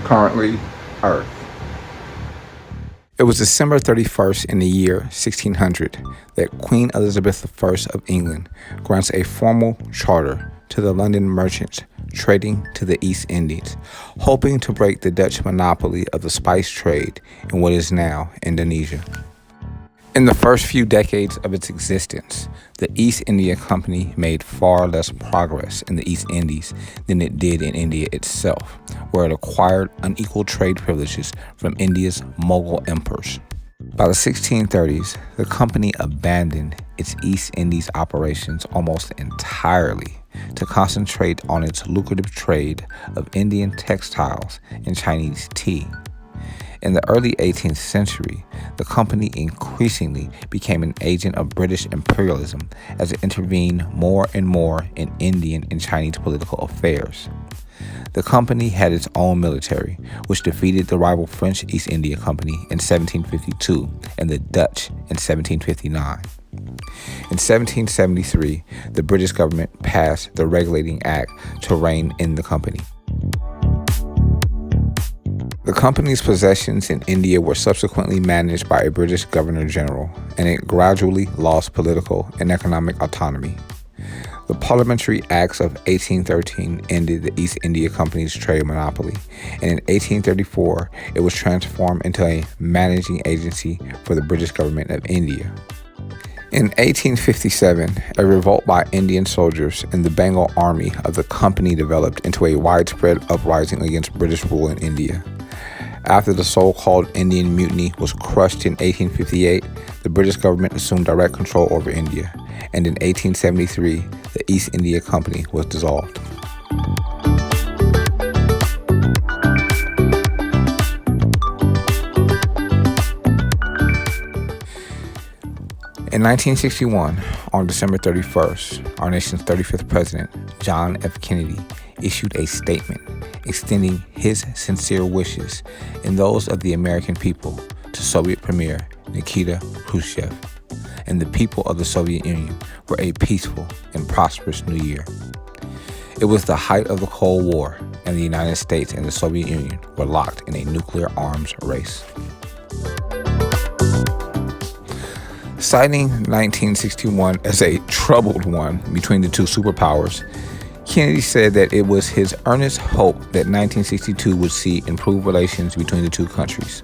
currently Earth. It was December 31st in the year 1600 that Queen Elizabeth I of England grants a formal charter to the London merchants trading to the East Indies, hoping to break the Dutch monopoly of the spice trade in what is now Indonesia. In the first few decades of its existence, the East India Company made far less progress in the East Indies than it did in India itself, where it acquired unequal trade privileges from India's Mughal emperors. By the 1630s, the company abandoned its East Indies operations almost entirely to concentrate on its lucrative trade of Indian textiles and Chinese tea. In the early 18th century, the company increasingly became an agent of British imperialism as it intervened more and more in Indian and Chinese political affairs. The company had its own military, which defeated the rival French East India Company in 1752 and the Dutch in 1759. In 1773, the British government passed the Regulating Act to rein in the company. The company's possessions in India were subsequently managed by a British Governor-General, and it gradually lost political and economic autonomy. The Parliamentary Acts of 1813 ended the East India Company's trade monopoly, and in 1834, it was transformed into a managing agency for the British government of India. In 1857, a revolt by Indian soldiers in the Bengal army of the company developed into a widespread uprising against British rule in India. After the so-called Indian Mutiny was crushed in 1858, the British government assumed direct control over India, and in 1873, the East India Company was dissolved. In 1961, on December 31st, our nation's 35th president, John F. Kennedy, issued a statement extending his sincere wishes and those of the American people to Soviet Premier Nikita Khrushchev and the people of the Soviet Union for a peaceful and prosperous new year. It was the height of the Cold War, and the United States and the Soviet Union were locked in a nuclear arms race. Citing 1961 as a troubled one between the two superpowers, Kennedy said that it was his earnest hope that 1962 would see improved relations between the two countries.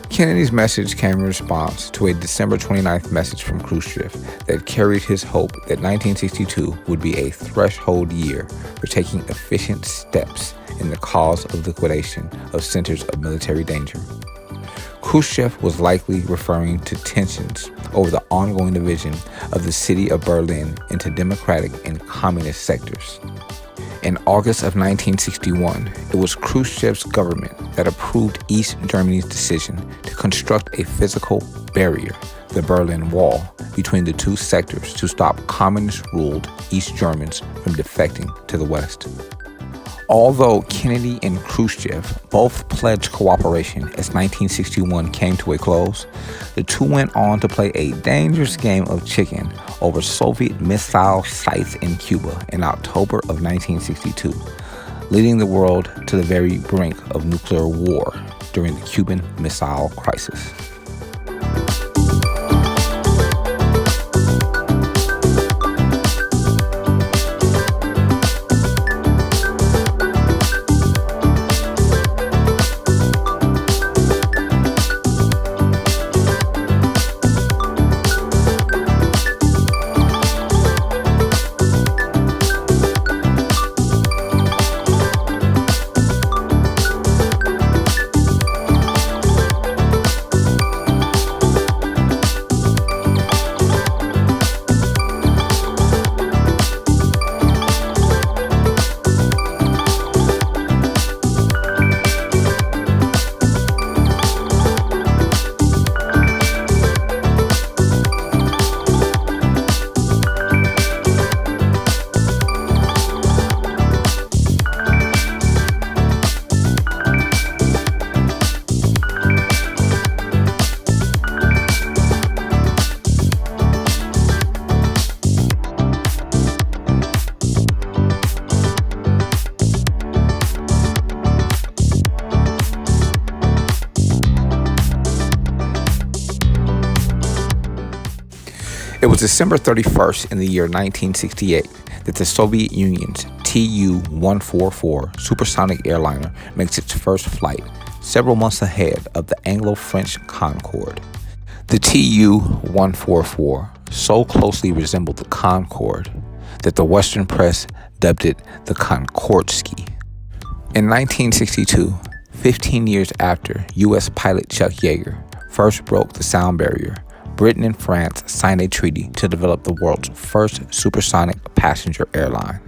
Kennedy's message came in response to a December 29th message from Khrushchev that carried his hope that 1962 would be a threshold year for taking efficient steps in the cause of liquidation of centers of military danger. Khrushchev was likely referring to tensions over the ongoing division of the city of Berlin into democratic and communist sectors. In August of 1961, it was Khrushchev's government that approved East Germany's decision to construct a physical barrier, the Berlin Wall, between the two sectors to stop communist-ruled East Germans from defecting to the West. Although Kennedy and Khrushchev both pledged cooperation as 1961 came to a close, the two went on to play a dangerous game of chicken over Soviet missile sites in Cuba in October of 1962, leading the world to the very brink of nuclear war during the Cuban Missile Crisis. It was December 31st in the year 1968 that the Soviet Union's Tu-144 supersonic airliner makes its first flight, several months ahead of the Anglo-French Concorde. The Tu-144 so closely resembled the Concorde that the Western press dubbed it the Concordski. In 1962, 15 years after U.S. pilot Chuck Yeager first broke the sound barrier, Britain and France signed a treaty to develop the world's first supersonic passenger airline.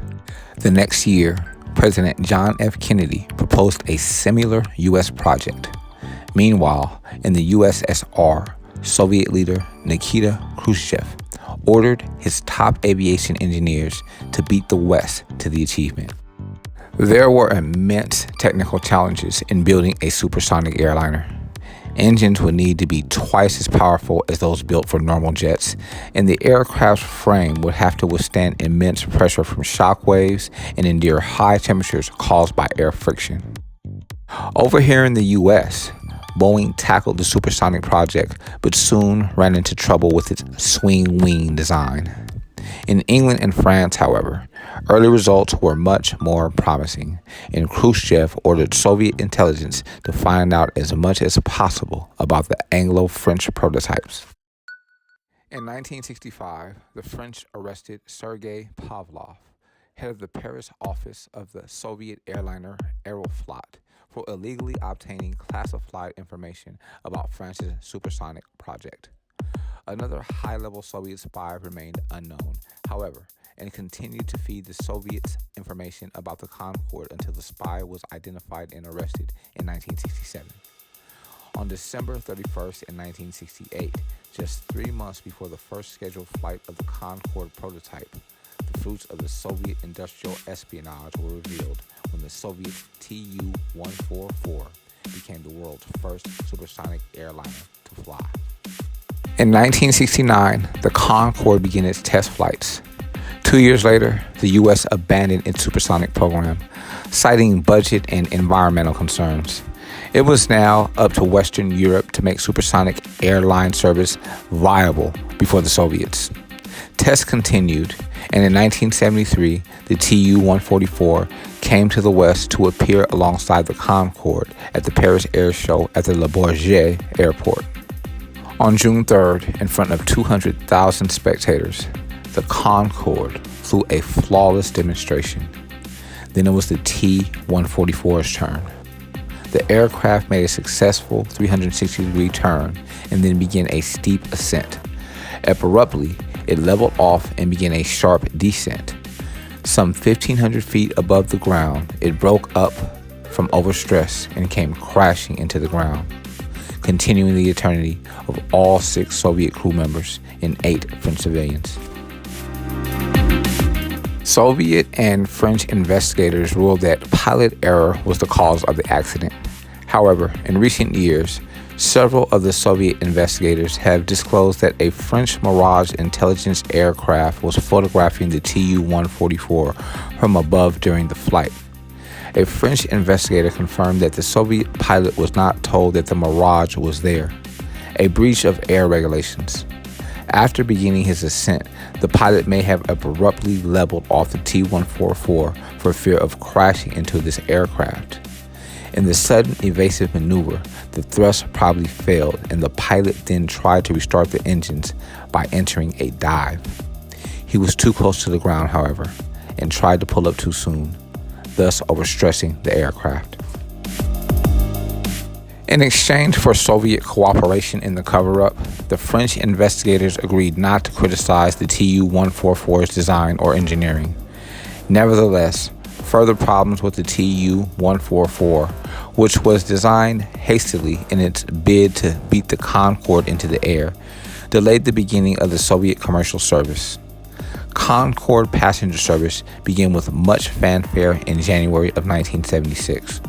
The next year, President John F. Kennedy proposed a similar U.S. project. Meanwhile, in the USSR, Soviet leader Nikita Khrushchev ordered his top aviation engineers to beat the West to the achievement. There were immense technical challenges in building a supersonic airliner. Engines would need to be twice as powerful as those built for normal jets, and the aircraft's frame would have to withstand immense pressure from shock waves and endure high temperatures caused by air friction. Over here in the U.S., Boeing tackled the supersonic project, but soon ran into trouble with its swing-wing design. In England and France, however, early results were much more promising, and Khrushchev ordered Soviet intelligence to find out as much as possible about the Anglo-French prototypes. In 1965, the French arrested Sergei Pavlov, head of the Paris office of the Soviet airliner Aeroflot, for illegally obtaining classified information about France's supersonic project. Another high-level Soviet spy remained unknown, however, and continued to feed the Soviets information about the Concorde until the spy was identified and arrested in 1967. On December 31st in 1968, just 3 months before the first scheduled flight of the Concorde prototype, the fruits of the Soviet industrial espionage were revealed when the Soviet Tu-144 became the world's first supersonic airliner to fly. In 1969, the Concorde began its test flights. 2 years later, the U.S. abandoned its supersonic program, citing budget and environmental concerns. It was now up to Western Europe to make supersonic airline service viable before the Soviets. Tests continued, and in 1973, the Tu-144 came to the West to appear alongside the Concorde at the Paris Air Show at the Le Bourget Airport. On June 3rd, in front of 200,000 spectators, the Concorde flew a flawless demonstration. Then it was the Tu-144's turn. The aircraft made a successful 360-degree turn and then began a steep ascent. Abruptly, it leveled off and began a sharp descent. Some 1,500 feet above the ground, it broke up from overstress and came crashing into the ground, continuing the eternity of all 6 Soviet crew members and 8 French civilians. Soviet and French investigators ruled that pilot error was the cause of the accident. However, in recent years, several of the Soviet investigators have disclosed that a French Mirage intelligence aircraft was photographing the Tu-144 from above during the flight. A French investigator confirmed that the Soviet pilot was not told that the Mirage was there, a breach of air regulations. After beginning his ascent, the pilot may have abruptly leveled off the Tu-144 for fear of crashing into this aircraft. In the sudden evasive maneuver, the thrust probably failed, and the pilot then tried to restart the engines by entering a dive. He was too close to the ground, however, and tried to pull up too soon, thus overstressing the aircraft. In exchange for Soviet cooperation in the cover-up, the French investigators agreed not to criticize the Tu-144's design or engineering. Nevertheless, further problems with the Tu-144, which was designed hastily in its bid to beat the Concorde into the air, delayed the beginning of the Soviet commercial service. Concorde passenger service began with much fanfare in January of 1976.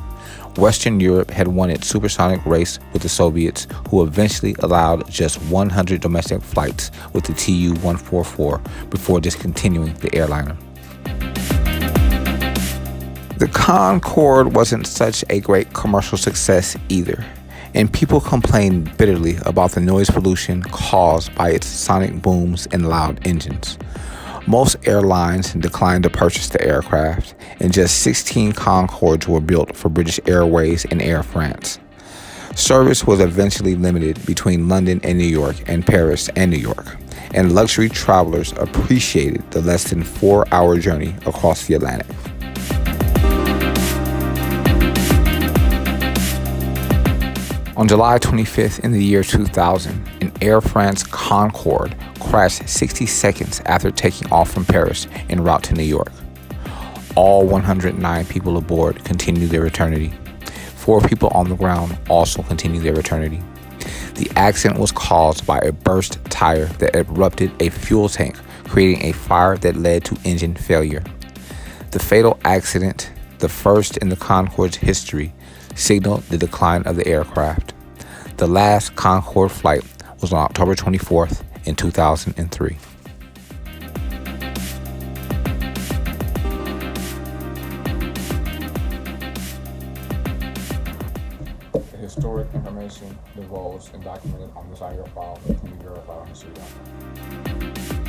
Western Europe had won its supersonic race with the Soviets, who eventually allowed just 100 domestic flights with the Tu-144 before discontinuing the airliner. The Concorde wasn't such a great commercial success either, and people complained bitterly about the noise pollution caused by its sonic booms and loud engines. Most airlines declined to purchase the aircraft, and just 16 Concordes were built for British Airways and Air France. Service was eventually limited between London and New York and Paris and New York, and luxury travelers appreciated the less than 4-hour journey across the Atlantic. On July 25th in the year 2000, an Air France Concorde crashed 60 seconds after taking off from Paris en route to New York. All 109 people aboard continued their eternity. 4 people on the ground also continued their eternity. The accident was caused by a burst tire that erupted a fuel tank, creating a fire that led to engine failure. The fatal accident, the first in the Concorde's history, signaled the decline of the aircraft. The last Concorde flight was on October 24th in 2003. The historic information divulged and documented on this audio file can be verified on history.com.